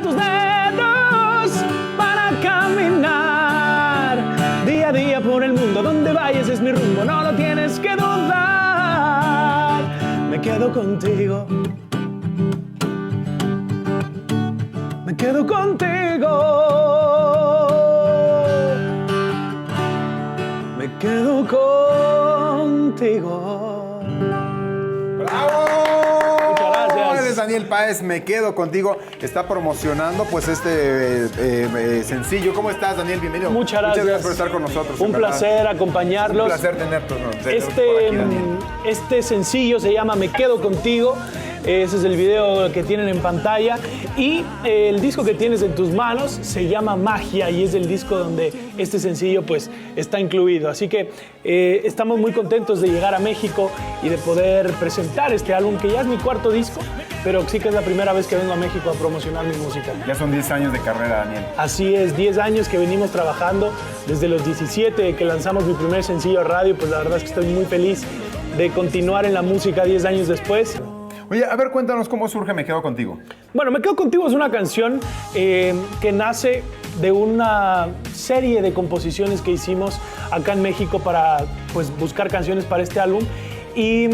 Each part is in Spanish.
tus dedos para caminar día a día por el mundo. Donde vayas es mi rumbo, no lo tienes que dudar. Me quedo contigo. Me quedo contigo. Me quedo contigo. ¡Bravo! Muchas gracias. Eres Daniel Páez, Me quedo contigo. Está promocionando pues este sencillo. ¿Cómo estás, Daniel? Bienvenido. Muchas gracias. Muchas gracias por estar con nosotros. Un en verdad. placer acompañarlos. Un placer tenerte por aquí, Daniel. Este sencillo se llama Me quedo contigo. Ese es el video que tienen en pantalla. Y el disco que tienes en tus manos se llama Magia y es el disco donde este sencillo pues está incluido. Así que estamos muy contentos de llegar a México y de poder presentar este álbum que ya es mi cuarto disco, pero sí que es la primera vez que vengo a México a promocionar mi música. Ya son 10 años de carrera, Daniel. Así es, 10 años que venimos trabajando desde los 17 que lanzamos mi primer sencillo a radio, pues la verdad es que estoy muy feliz de continuar en la música 10 años después. Oye, a ver, cuéntanos cómo surge Me quedo contigo. Bueno, Me quedo contigo es una canción que nace de una serie de composiciones que hicimos acá en México para pues, buscar canciones para este álbum. Y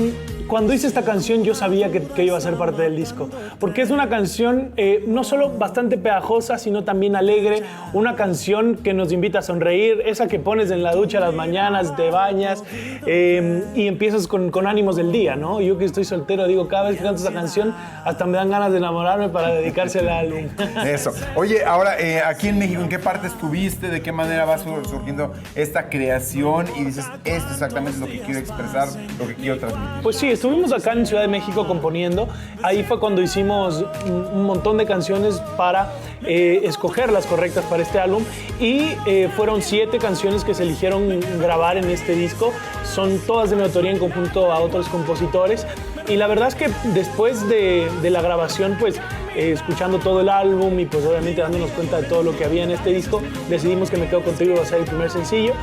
cuando hice esta canción yo sabía que iba a ser parte del disco, porque es una canción no solo bastante pegajosa, sino también alegre, una canción que nos invita a sonreír, esa que pones en la ducha a las mañanas, te bañas y empiezas con ánimos del día, ¿no? Yo que estoy soltero digo, cada vez que canto esta canción hasta me dan ganas de enamorarme para dedicársela al álbum. Eso. Oye, ahora, aquí en México, ¿en qué parte estuviste? ¿De qué manera va surgiendo esta creación? Y dices, esto exactamente es lo que quiero expresar, lo que quiero transmitir. Pues sí, estuvimos acá en Ciudad de México componiendo. Ahí fue cuando hicimos un montón de canciones para escoger las correctas para este álbum. Y fueron 7 canciones que se eligieron grabar en este disco. Son todas de mi autoría en conjunto a otros compositores. Y la verdad es que después de la grabación, pues escuchando todo el álbum y pues obviamente dándonos cuenta de todo lo que había en este disco, decidimos que Me quedo contigo iba a ser el primer sencillo.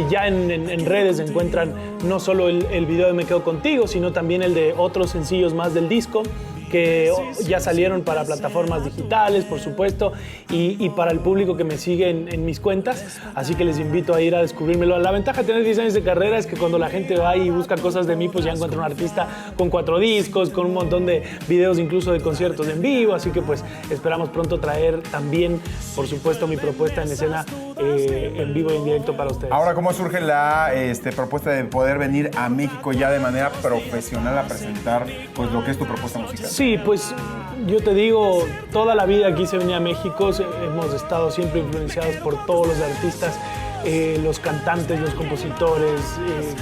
Ya en redes encuentran no solo el video de Me quedo contigo, sino también el de otros sencillos más del disco que ya salieron para plataformas digitales, por supuesto, y para el público que me sigue en mis cuentas. Así que les invito a ir a descubrírmelo. La ventaja de tener 10 años de carrera es que cuando la gente va y busca cosas de mí, pues ya encuentra un artista con 4 discos, con un montón de videos incluso de conciertos en vivo. Así que pues esperamos pronto traer también, por supuesto, mi propuesta en escena en vivo y en directo para ustedes. Ahora, ¿cómo surge la propuesta de poder venir a México ya de manera profesional a presentar pues, lo que es tu propuesta musical? Sí, pues yo te digo, toda la vida quise venir a México, hemos estado siempre influenciados por todos los artistas, los cantantes, los compositores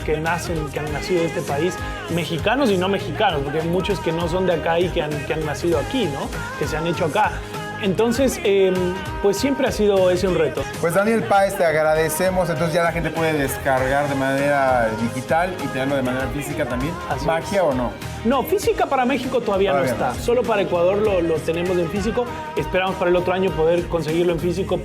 que han nacido en este país, mexicanos y no mexicanos, porque hay muchos que no son de acá y que han nacido aquí, ¿no? Que se han hecho acá. Entonces, pues siempre ha sido ese un reto. Pues Daniel Páez, te agradecemos. Entonces ya la gente puede descargar de manera digital y tenerlo de manera física también. Así ¿Magia o no? No, física para México todavía no está. Solo para Ecuador lo tenemos en físico. Esperamos para el otro año poder conseguirlo en físico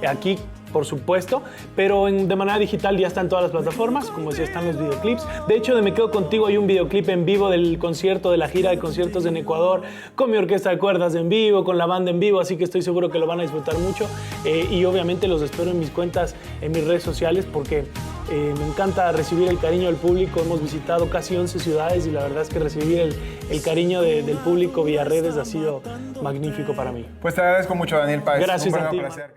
aquí, por supuesto, pero de manera digital ya están todas las plataformas, como decía, están los videoclips. De hecho, de Me quedo contigo hay un videoclip en vivo del concierto, de la gira de conciertos en Ecuador, con mi orquesta de cuerdas en vivo, con la banda en vivo, así que estoy seguro que lo van a disfrutar mucho. Y obviamente los espero en mis cuentas, en mis redes sociales, porque me encanta recibir el cariño del público. Hemos visitado casi 11 ciudades y la verdad es que recibir el cariño del público vía redes ha sido magnífico para mí. Pues te agradezco mucho, Daniel Páez. Gracias a ti. Placer.